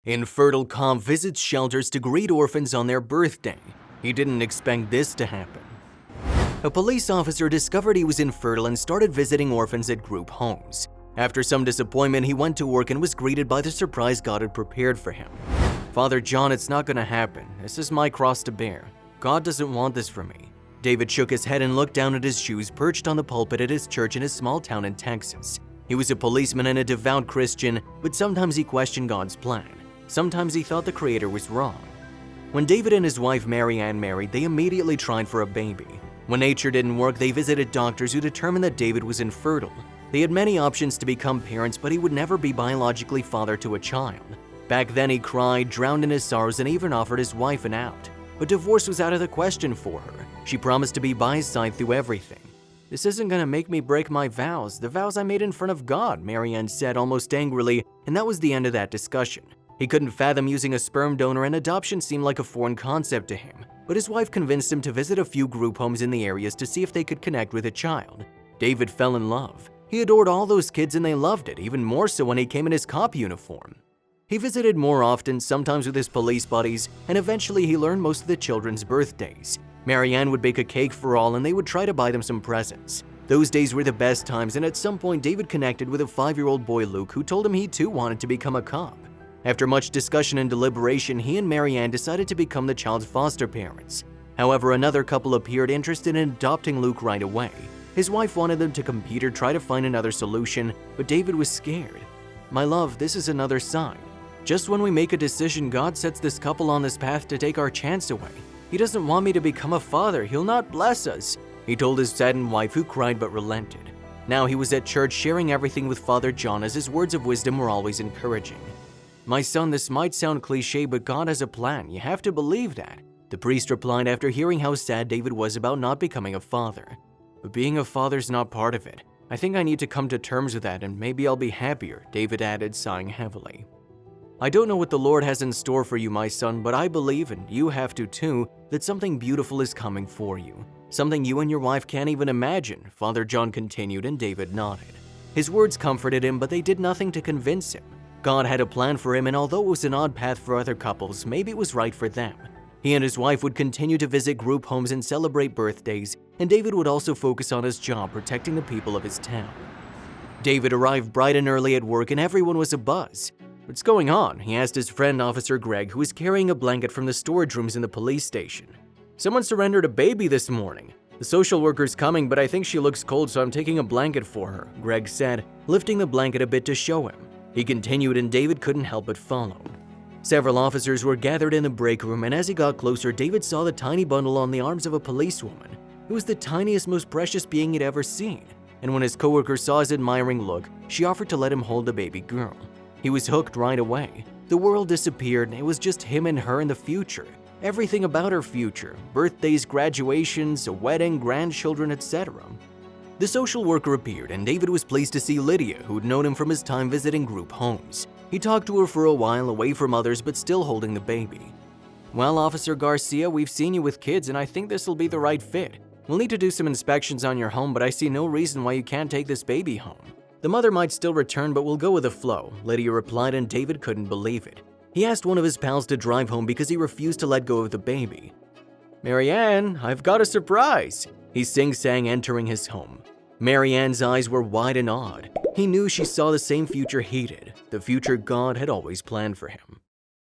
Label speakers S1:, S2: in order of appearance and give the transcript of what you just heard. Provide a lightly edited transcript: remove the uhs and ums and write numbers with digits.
S1: Infertile Cop visits shelters to greet orphans on their birthday. He didn't expect this to happen. A police officer discovered he was infertile and started visiting orphans at group homes. After some disappointment, he went to work and was greeted by the surprise God had prepared for him. "Father John, it's not gonna happen. This is my cross to bear. God doesn't want this for me." David shook his head and looked down at his shoes perched on the pulpit at his church in his small town in Texas. He was a policeman and a devout Christian, but sometimes he questioned God's plan. Sometimes he thought the Creator was wrong. When David and his wife Mary Ann married, they immediately tried for a baby. When nature didn't work, they visited doctors who determined that David was infertile. They had many options to become parents, but he would never be biologically father to a child. Back then he cried, drowned in his sorrows, and even offered his wife an out. But divorce was out of the question for her. She promised to be by his side through everything. "This isn't gonna make me break my vows, the vows I made in front of God," Mary Ann said almost angrily, and that was the end of that discussion. He couldn't fathom using a sperm donor, and adoption seemed like a foreign concept to him. But his wife convinced him to visit a few group homes in the areas to see if they could connect with a child. David fell in love. He adored all those kids and they loved it, even more so when he came in his cop uniform. He visited more often, sometimes with his police buddies, and eventually he learned most of the children's birthdays. Mary Ann would bake a cake for all and they would try to buy them some presents. Those days were the best times, and at some point David connected with a 5-year-old boy, Luke, who told him he too wanted to become a cop. After much discussion and deliberation, he and Mary Ann decided to become the child's foster parents. However, another couple appeared interested in adopting Luke right away. His wife wanted them to compete or try to find another solution, but David was scared. "My love, this is another sign. Just when we make a decision, God sets this couple on this path to take our chance away. He doesn't want me to become a father. He'll not bless us," he told his saddened wife, who cried but relented. Now he was at church sharing everything with Father John, as his words of wisdom were always encouraging. "My son, this might sound cliche, but God has a plan. You have to believe that," the priest replied after hearing how sad David was about not becoming a father. "But being a father's not part of it. I think I need to come to terms with that, and maybe I'll be happier," David added, sighing heavily. "I don't know what the Lord has in store for you, my son, but I believe, and you have to too, that something beautiful is coming for you. Something you and your wife can't even imagine," Father John continued, and David nodded. His words comforted him, but they did nothing to convince him. God had a plan for him, and although it was an odd path for other couples, maybe it was right for them. He and his wife would continue to visit group homes and celebrate birthdays, and David would also focus on his job protecting the people of his town. David arrived bright and early at work, and everyone was abuzz. "What's going on?" he asked his friend Officer Greg, who was carrying a blanket from the storage rooms in the police station. "Someone surrendered a baby this morning. The social worker's coming, but I think she looks cold, so I'm taking a blanket for her," Greg said, lifting the blanket a bit to show him. He continued, and David couldn't help but follow. Several officers were gathered in the break room, and as he got closer, David saw the tiny bundle on the arms of a policewoman. It was the tiniest, most precious being he'd ever seen, and when his coworker saw his admiring look, she offered to let him hold the baby girl. He was hooked right away. The world disappeared, and it was just him and her in the future. Everything about her future: birthdays, graduations, a wedding, grandchildren, etc. The social worker appeared, and David was pleased to see Lydia, who'd known him from his time visiting group homes. He talked to her for a while, away from others but still holding the baby. "Well, Officer Garcia, we've seen you with kids, and I think this'll be the right fit. We'll need to do some inspections on your home, but I see no reason why you can't take this baby home. The mother might still return, but we'll go with the flow," Lydia replied, and David couldn't believe it. He asked one of his pals to drive home because he refused to let go of the baby. "Mary Ann, I've got a surprise," he sing-sang, entering his home. Mary Ann's eyes were wide and awed. He knew she saw the same future he did, the future God had always planned for him.